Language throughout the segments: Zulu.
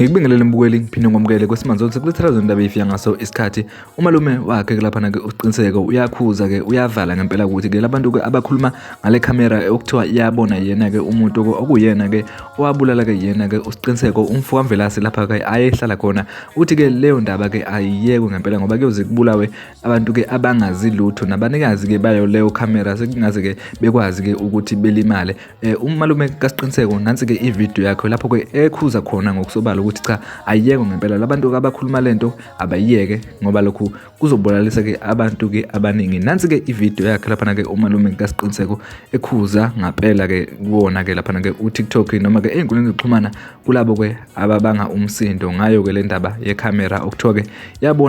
Ngikubingelele mbukeli ngiphinde ngomukele kwesimanje sekulethela indaba efika ngaso isikhathi umalume wakhe lapha ke uqiniseko uyakhuza ke uyavala ngempela ukuthi ke labantu ke abakhuluma ngale camera okuthiwa iyabona yena ke umuntu okuyena ke owabulala ke yena ke usiqiniseko umfuka Mvelase lapha ke ayehlala khona uthi ke leyo ndaba ke ayiyeke ngempela ngoba kuyoze kubulawe abantu ke abangazi lutho nabanikazi ke bayo leyo camera sekungaze ke bekwazi ke ukuthi belimale umalume kasiqiniseko nansi ke ivideo yakhe lapho ke ekhuza khona ngokusobala ukuthi cha ayiyeke ngempela labantu abakhuluma lento abayiyeke ngoba lokhu kuzobolalisa ke abantu ke abaningi nansi ke ivideo yakhe lapha ke umalume kasiqiniseko ekhuza ngempela ke kuwona ke lapha ke uTikTok noma ke einkundleni zokuxhumana kulabo ke ababanga umsindo ngayo ke le ndaba yecamera okuthiwa ke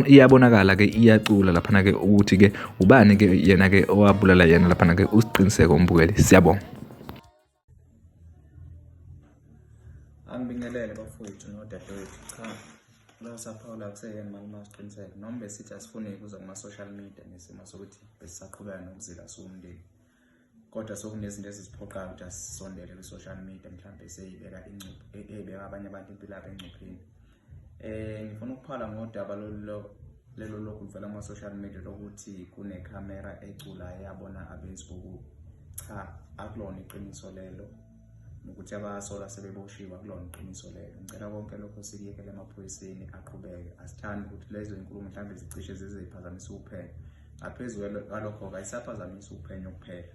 iyabonakala ke iyacula lapha ke ukuthi ke ubani ke yena ke owabulala yena lapha ke usiqiniseko umbukeli siyabonga. Angibingelele bafowethu nodadewethu cha lo saphawula kuseyena manje masiqiniseke noma besithi asifune kuza kuma social media nesimo sokuthi besisaqhubeka nokuzila somndeni kodwa sokunezinto ezisiphoqayo ukuthi asisondele ku social media mhlawumbe seyibeka ebeka abanye abantu impilo yabo engcupheni. Ngifuna ukuphala ngodaba lelo lokuvela kuma social media lokuthi kune camera ecula yabona abezibhuku cha akulona iqiniso lelo ukuthi abasola sebeboshiwa kulona iqiniso lelo. Ngicela konke lokho sikuyekele emaphoyiseni aqhubeke asithandi ukuthi lezo inkulumo mhlawumbe zicishe ziziphazamisa ukuphela ngaphezulu kwalokho kayisaphazamisa ukuphenyo kuphela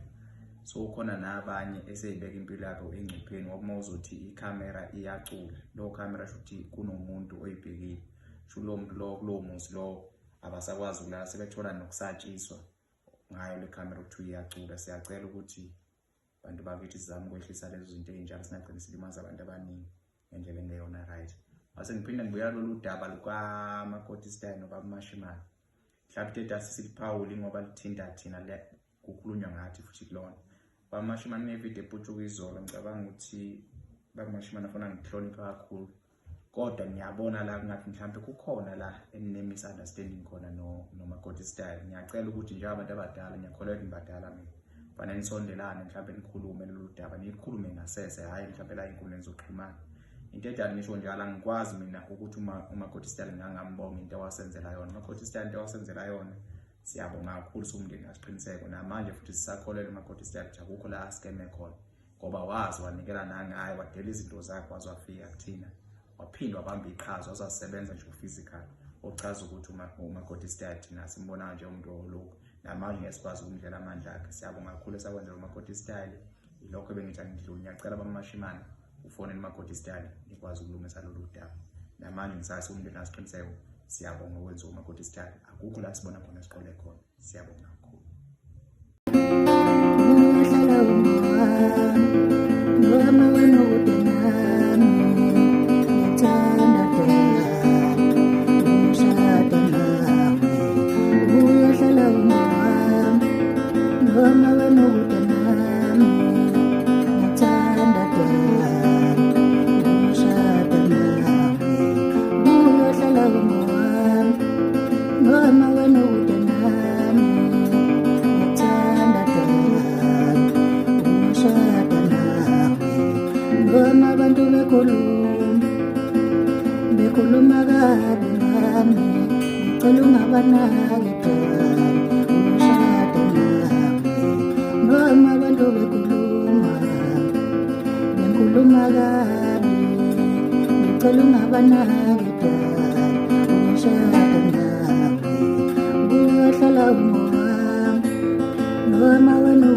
so khona nabanye eseyibeka impilo yabo engcupheni ngoba mawuzothi icamera iyacula lo camera shothi kunomuntu oyibhekile sho lo muntu lo muzi lo abasakwazi ukulala sebethola nokusatshiswa ngayo le camera ukuthi iyacula. Siyacela ukuthi bantu bakithi sizama ukwehlisa lezo zinto ezinjalo singagcina silimaza abantu abaningi ngendlela engeyona right. Mase ngiphinda ngibuya lolu daba lukamakoti style noba Mashimane mhlawumbe data sisiphawuli ngoba lithinta thina le kukhulunywa ngathi futhi kulona baMashimane nevideo ephuthuka izolo. Ngicabanga ukuthi baMashimane afuna ngihlonipha kakhulu kodwa ngiyabona la ngathi mhlawumbe kukhona la ene misunderstanding khona nomakoti style. Ngiyacela ukuthi nje abantu abadala ngiyakholelwa ngibadala mina fanele nisondelane mhlawumbe nikhulume lolu daba nikhulume ngasese hayi mhlawumbe la inkundleni zokuxhumana. Into edala ngisho njalo angikwazi mina ukuthi umakoti style ngangambonga into ewasenzela yona umakoti style into ewasenzela yona siyabonga kakhulu somndeni asiqiniseko namanje futhi sisakholelwa umakoti style ukuthi akukho la scam ekhona ngoba wazi wanikela nangaye wadela izinto zakhe wazwafika kuthina waphindwa wabamba iqhaza wazasebenza nje physical ochaza ukuthi umakoti style thina simbona nje umuntu oloko namanje ngesikwazi ukundlela amandla akhe. Siyabonga kakhulu esakwenzela umakoti style ilokho bengithi ngidlula. Ngiyacela baMashimane ufonele umakoti style nikwazi ukulungisa lolu daba namanje ngisase umndeni asiqiniseko. Siyabonga ukwenza umakoti style akukho la sibona khona siqole khona. Siyabonga kakhulu. Bekhuluma kabi ngami ngicela ungabanaki ushada nami noma abantu bekhuluma kabi ngicela ungabanaki ushada nami uyahlala umoya noma wena